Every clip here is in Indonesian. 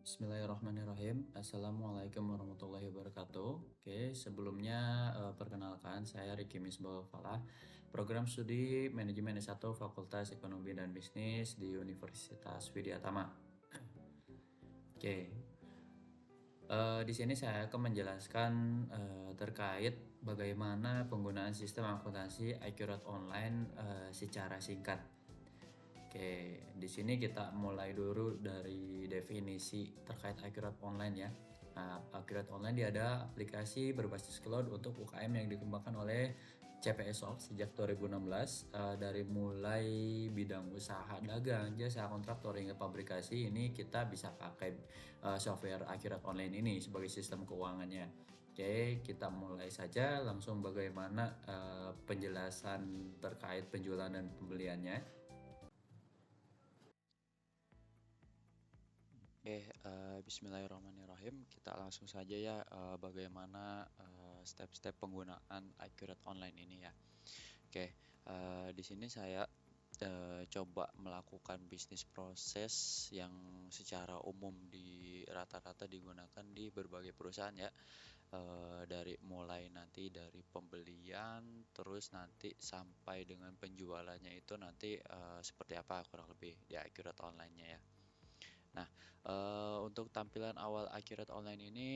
Bismillahirrahmanirrahim. Assalamualaikum warahmatullahi wabarakatuh. Oke, sebelumnya perkenalkan saya Riki Misbah Falah, program studi Manajemen S1 Fakultas Ekonomi dan Bisnis di Universitas Widyatama. Oke, di sini saya akan menjelaskan terkait bagaimana penggunaan sistem akuntansi Accurate Online secara singkat. Oke, di sini kita mulai dulu dari definisi terkait Accurate Online ya. Nah, Accurate Online dia ada aplikasi berbasis cloud untuk UKM yang dikembangkan oleh CPS Soft sejak 2016, dari mulai bidang usaha dagang, jasa kontraktor hingga pabrikasi. Ini kita bisa pakai software Accurate Online ini sebagai sistem keuangannya. Oke, kita mulai saja langsung bagaimana penjelasan terkait penjualan dan pembeliannya. Bismillahirrahmanirrahim. Kita langsung saja ya, bagaimana step-step penggunaan Accurate Online ini ya. Oke, di sini saya coba melakukan bisnis proses yang secara umum di rata-rata digunakan di berbagai perusahaan ya. Dari mulai nanti dari pembelian, terus nanti sampai dengan penjualannya itu nanti seperti apa kurang lebih di Accurate Online-nya ya. Nah, untuk tampilan awal Accurate Online ini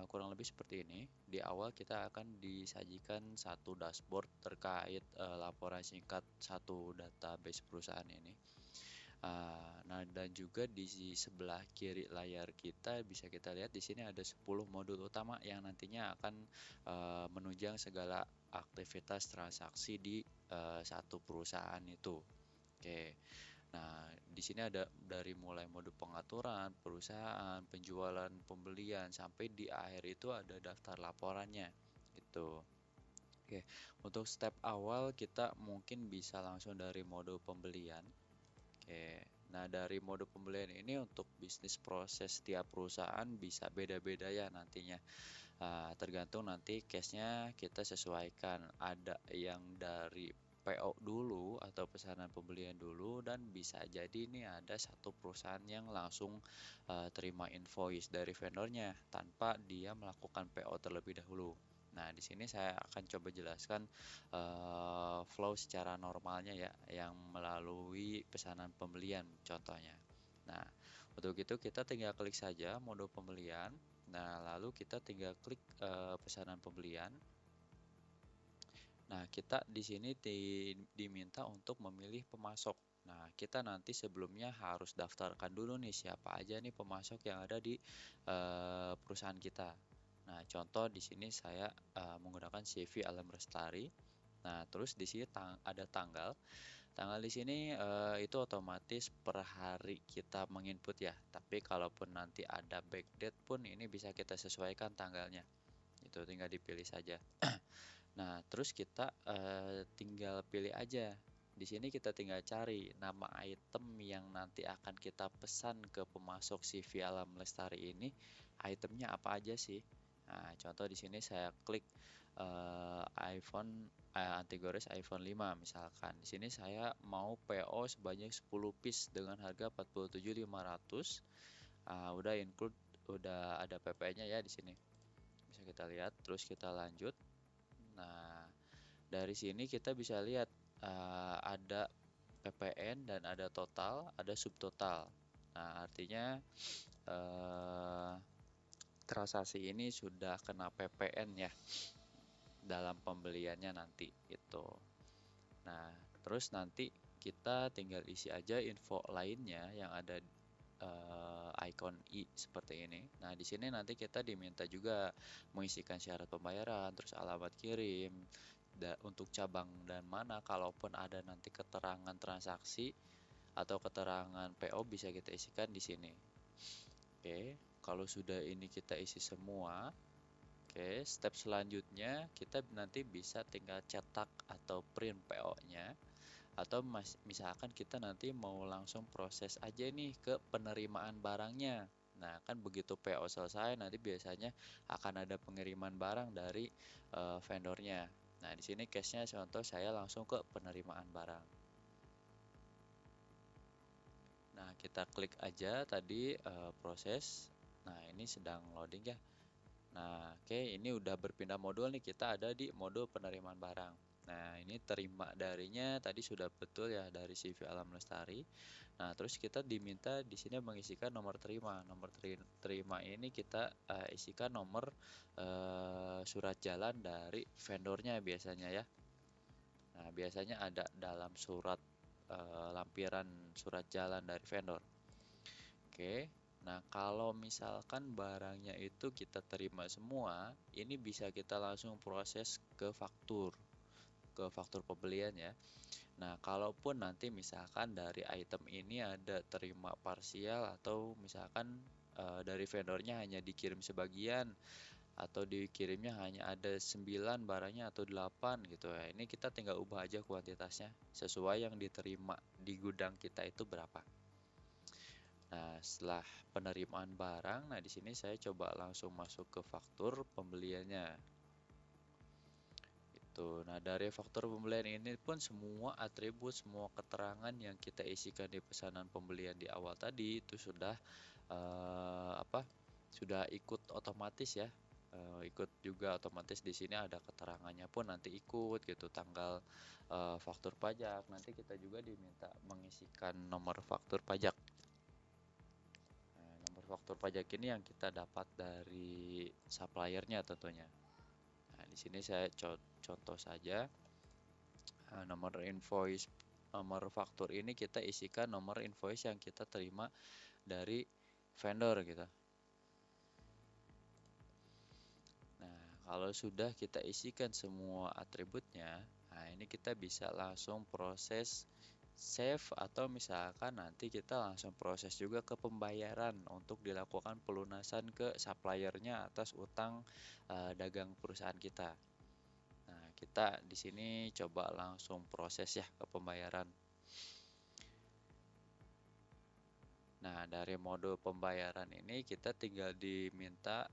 kurang lebih seperti ini. Di awal kita akan disajikan satu dashboard terkait laporan singkat satu database perusahaan ini. Nah, dan juga di sebelah kiri layar kita bisa kita lihat di sini ada 10 modul utama yang nantinya akan menunjang segala aktivitas transaksi di satu perusahaan itu. Oke. Nah, di sini ada dari mulai mode pengaturan, perusahaan, penjualan, pembelian, sampai di akhir itu ada daftar laporannya, gitu. Oke, untuk step awal kita mungkin bisa langsung dari mode pembelian. Oke, nah dari mode pembelian ini untuk bisnis proses setiap perusahaan bisa beda-beda ya nantinya. Tergantung nanti case-nya kita sesuaikan. Ada yang dari PO dulu atau pesanan pembelian dulu, dan bisa jadi ini ada satu perusahaan yang langsung terima invoice dari vendornya tanpa dia melakukan PO terlebih dahulu. Nah, di sini saya akan coba jelaskan flow secara normalnya ya, yang melalui pesanan pembelian contohnya. Nah, untuk itu kita tinggal klik saja mode pembelian. Nah, lalu kita tinggal klik pesanan pembelian. Nah, kita di sini diminta untuk memilih pemasok. Nah, kita nanti sebelumnya harus daftarkan dulu nih siapa aja nih pemasok yang ada di perusahaan kita. Nah, contoh di sini saya menggunakan CV Alam Lestari. Nah, terus di sini ada tanggal. Tanggal di sini itu otomatis per hari kita menginput ya. Tapi kalaupun nanti ada backdate pun ini bisa kita sesuaikan tanggalnya. Itu tinggal dipilih saja. Nah, terus kita tinggal pilih aja. Di sini kita tinggal cari nama item yang nanti akan kita pesan ke pemasok CV Alam Lestari ini. Itemnya apa aja sih? Nah, contoh di sini saya klik iPhone anti-gores iPhone 5 misalkan. Di sini saya mau PO sebanyak 10 piece dengan harga 47.500. Udah include, udah ada PP-nya ya di sini. Bisa kita lihat, terus kita lanjut. Nah, dari sini kita bisa lihat ada PPN dan ada total, ada subtotal. Nah, artinya eh, transaksi ini sudah kena PPN ya dalam pembeliannya nanti itu. Nah, terus nanti kita tinggal isi aja info lainnya yang ada icon I seperti ini. Nah, di sini nanti kita diminta juga mengisikan syarat pembayaran, terus alamat kirim, untuk cabang dan mana, kalaupun ada nanti keterangan transaksi atau keterangan PO bisa kita isikan di sini. Oke, kalau sudah ini kita isi semua, oke, step selanjutnya kita nanti bisa tinggal cetak atau print PO-nya, atau misalkan kita nanti mau langsung proses aja nih ke penerimaan barangnya. Nah, kan begitu PO selesai nanti biasanya akan ada pengiriman barang dari vendornya. Nah, di sini case-nya contoh saya langsung ke penerimaan barang. Nah, kita klik aja tadi proses. Nah, ini sedang loading ya. Nah, oke, ini udah berpindah modul nih, kita ada di modul penerimaan barang. Nah, ini terima darinya tadi sudah betul ya dari CV Alam Lestari. Nah, terus kita diminta di sini mengisikan nomor terima. Nomor terima ini kita isikan nomor surat jalan dari vendornya biasanya ya. Nah, biasanya ada dalam surat lampiran surat jalan dari vendor. Oke. Nah, kalau misalkan barangnya itu kita terima semua, ini bisa kita langsung proses ke faktur pembelian ya. Nah, kalaupun nanti misalkan dari item ini ada terima parsial atau misalkan dari vendornya hanya dikirim sebagian atau dikirimnya hanya ada 9 barangnya atau 8 gitu ya. Ini kita tinggal ubah aja kuantitasnya sesuai yang diterima di gudang kita itu berapa. Nah, setelah penerimaan barang, nah di sini saya coba langsung masuk ke faktur pembeliannya. Itu. Nah, dari faktur pembelian ini pun semua atribut, semua keterangan yang kita isikan di pesanan pembelian di awal tadi itu sudah apa? Sudah ikut otomatis ya. Ikut juga otomatis di sini ada keterangannya pun nanti ikut gitu, tanggal faktur pajak. Nanti kita juga diminta mengisikan nomor faktur pajak. Nah, nomor faktur pajak ini yang kita dapat dari suppliernya tentunya. Nah, di sini saya contoh saja. Nomor invoice, nomor faktur ini kita isikan nomor invoice yang kita terima dari vendor gitu. Nah, kalau sudah kita isikan semua atributnya, nah ini kita bisa langsung proses save atau misalkan nanti kita langsung proses juga ke pembayaran untuk dilakukan pelunasan ke suppliernya atas utang dagang perusahaan kita. Nah, kita di sini coba langsung proses ya ke pembayaran. Nah, dari modul pembayaran ini kita tinggal diminta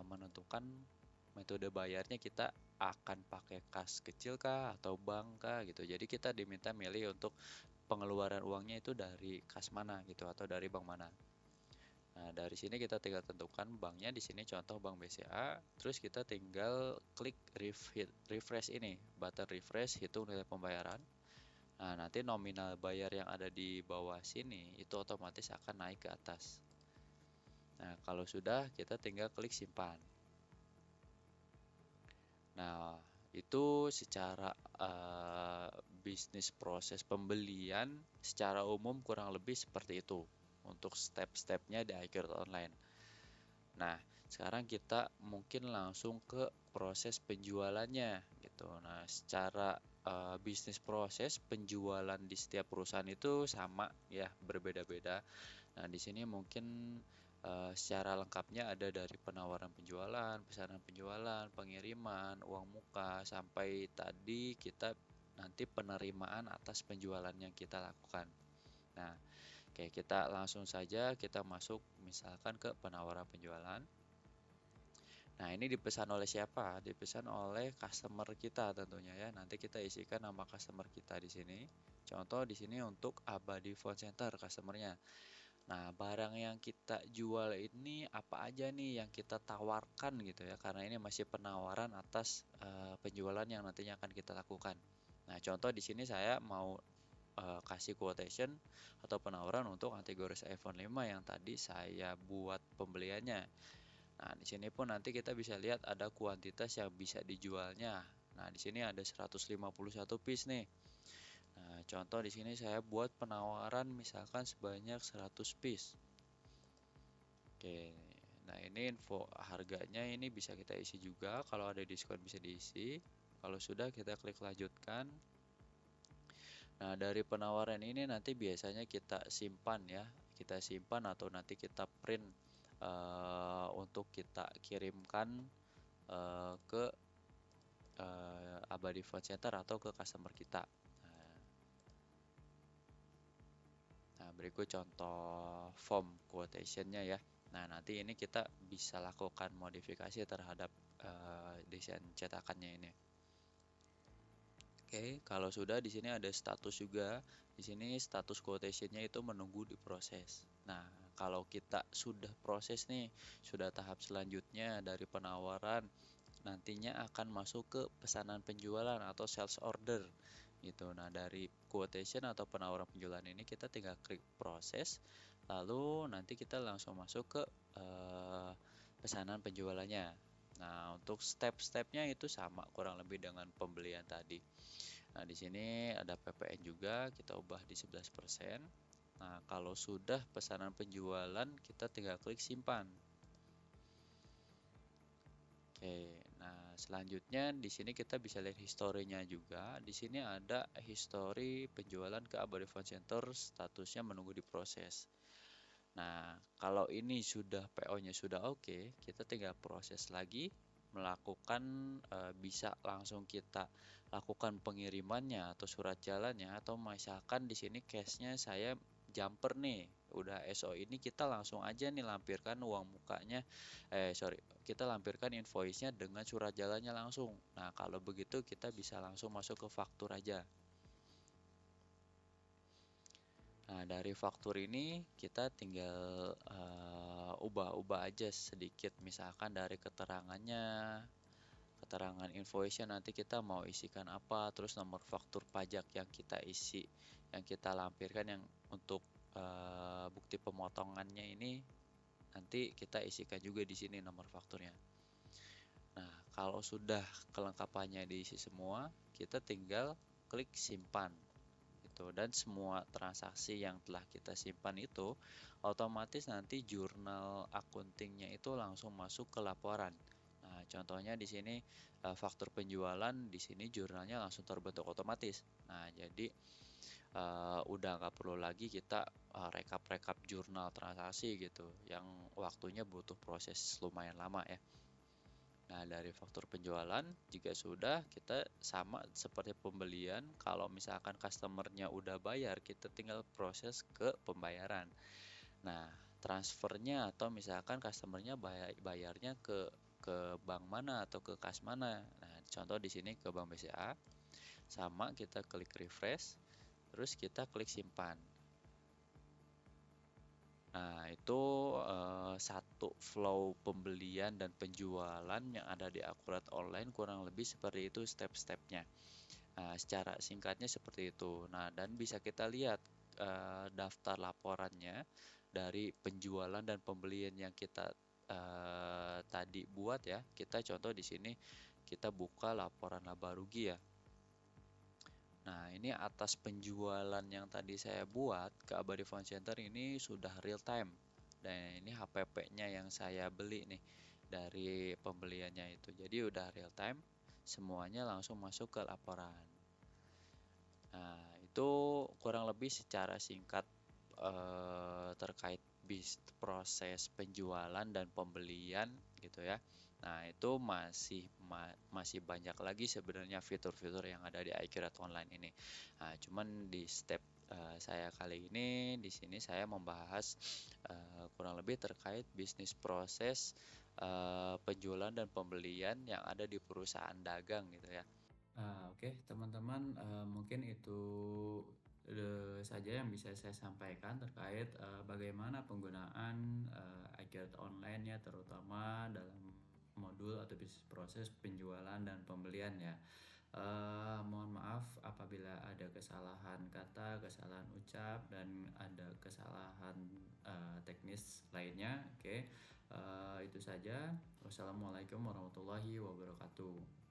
menentukan metode bayarnya, kita akan pakai kas kecil kah atau bank kah gitu. Jadi kita diminta milih untuk pengeluaran uangnya itu dari kas mana gitu atau dari bank mana. Nah, dari sini kita tinggal tentukan banknya, di sini contoh Bank BCA, terus kita tinggal klik refresh ini, button refresh, hitung nilai pembayaran. Nah, nanti nominal bayar yang ada di bawah sini itu otomatis akan naik ke atas. Nah, kalau sudah kita tinggal klik simpan. Nah, itu secara bisnis proses pembelian secara umum kurang lebih seperti itu untuk step-stepnya di iQuick Online. Nah, sekarang kita mungkin langsung ke proses penjualannya gitu. Nah, secara bisnis proses penjualan di setiap perusahaan itu sama ya, berbeda-beda. Nah, di sini mungkin secara lengkapnya ada dari penawaran penjualan, pesanan penjualan, pengiriman, uang muka, sampai tadi kita nanti penerimaan atas penjualan yang kita lakukan. Nah, oke, kita langsung saja kita masuk misalkan ke penawaran penjualan. Nah, ini dipesan oleh siapa? Dipesan oleh customer kita tentunya ya. Nanti kita isikan nama customer kita di sini. Contoh di sini untuk Abadi Phone Center customernya. Nah, barang yang kita jual ini apa aja nih yang kita tawarkan gitu ya, karena ini masih penawaran atas penjualan yang nantinya akan kita lakukan. Nah, contoh di sini saya mau kasih quotation atau penawaran untuk antivirus iPhone 5 yang tadi saya buat pembeliannya. Nah, di sini pun nanti kita bisa lihat ada kuantitas yang bisa dijualnya. Nah, di sini ada 151 piece nih. Nah, contoh di sini saya buat penawaran misalkan sebanyak 100 piece. Oke. Nah, ini info harganya ini bisa kita isi juga. Kalau ada diskon bisa diisi. Kalau sudah kita klik lanjutkan. Nah, dari penawaran ini nanti biasanya kita simpan ya. Kita simpan atau nanti kita print untuk kita kirimkan ke Abadi Phone Center atau ke customer kita. Nah, berikut contoh form quotation-nya ya. Nah, nanti ini kita bisa lakukan modifikasi terhadap desain cetakannya ini. Oke, kalau sudah di sini ada status juga. Di sini status quotation-nya itu menunggu diproses. Nah, kalau kita sudah proses nih, sudah tahap selanjutnya dari penawaran, nantinya akan masuk ke pesanan penjualan atau sales order gitu. Nah, dari quotation atau penawaran penjualan ini kita tinggal klik proses, lalu nanti kita langsung masuk ke eh, pesanan penjualannya. Nah, untuk step-stepnya itu sama kurang lebih dengan pembelian tadi. Nah, di sini ada PPN juga, kita ubah di 11%. Nah, kalau sudah pesanan penjualan, kita tinggal klik simpan. Oke, nah selanjutnya di sini kita bisa lihat historinya juga. Di sini ada history penjualan ke Abadi Phone Center, statusnya menunggu diproses. Nah, kalau ini sudah PO-nya sudah oke, kita tinggal proses lagi, melakukan bisa langsung kita lakukan pengirimannya atau surat jalannya, atau misalkan di sini case-nya saya jumper nih, udah SO ini kita langsung aja nih lampirkan uang mukanya, kita lampirkan invoice-nya dengan surat jalannya langsung. Nah, kalau begitu kita bisa langsung masuk ke faktur aja. Nah, dari faktur ini kita tinggal ubah-ubah aja sedikit, misalkan dari keterangannya, keterangan invoice-nya nanti kita mau isikan apa, terus nomor faktur pajak yang kita isi, yang kita lampirkan yang untuk bukti pemotongannya ini nanti kita isikan juga di sini nomor fakturnya. Nah, kalau sudah kelengkapannya diisi semua, kita tinggal klik simpan gitu. Dan semua transaksi yang telah kita simpan itu otomatis nanti jurnal akuntingnya itu langsung masuk ke laporan. Nah, contohnya di sini faktur penjualan, di sini jurnalnya langsung terbentuk otomatis. Nah, jadi udah nggak perlu lagi kita rekap-rekap jurnal transaksi gitu, yang waktunya butuh proses lumayan lama ya. Nah, dari faktur penjualan jika sudah, kita sama seperti pembelian, kalau misalkan customernya udah bayar, kita tinggal proses ke pembayaran. Nah, transfernya atau misalkan customernya bayarnya ke bank mana atau ke kas mana. Nah, contoh di sini ke Bank BCA, sama kita klik refresh, terus kita klik simpan. Nah, itu satu flow pembelian dan penjualan yang ada di Akurat Online kurang lebih seperti itu step-stepnya. Nah, secara singkatnya seperti itu. Nah, dan bisa kita lihat daftar laporannya dari penjualan dan pembelian yang kita tadi buat ya. Kita contoh di sini kita buka laporan laba rugi ya. Nah, ini atas penjualan yang tadi saya buat ke Abadi Phone Center ini sudah real time. Dan ini HPP-nya yang saya beli nih dari pembeliannya itu. Jadi udah real time, semuanya langsung masuk ke laporan. Nah, itu kurang lebih secara singkat terkait proses penjualan dan pembelian gitu ya. Nah, itu masih banyak lagi sebenarnya fitur-fitur yang ada di iQurat Online ini. Nah, cuman di step saya kali ini di sini saya membahas kurang lebih terkait bisnis proses penjualan dan pembelian yang ada di perusahaan dagang gitu ya. Oke, teman-teman, mungkin itu saja yang bisa saya sampaikan terkait bagaimana penggunaan iQurat Online ya, terutama dalam modul atau bisnis proses penjualan dan pembelian ya. Mohon maaf apabila ada kesalahan kata, kesalahan ucap, dan ada kesalahan teknis lainnya. Oke, itu saja. Wassalamualaikum warahmatullahi wabarakatuh.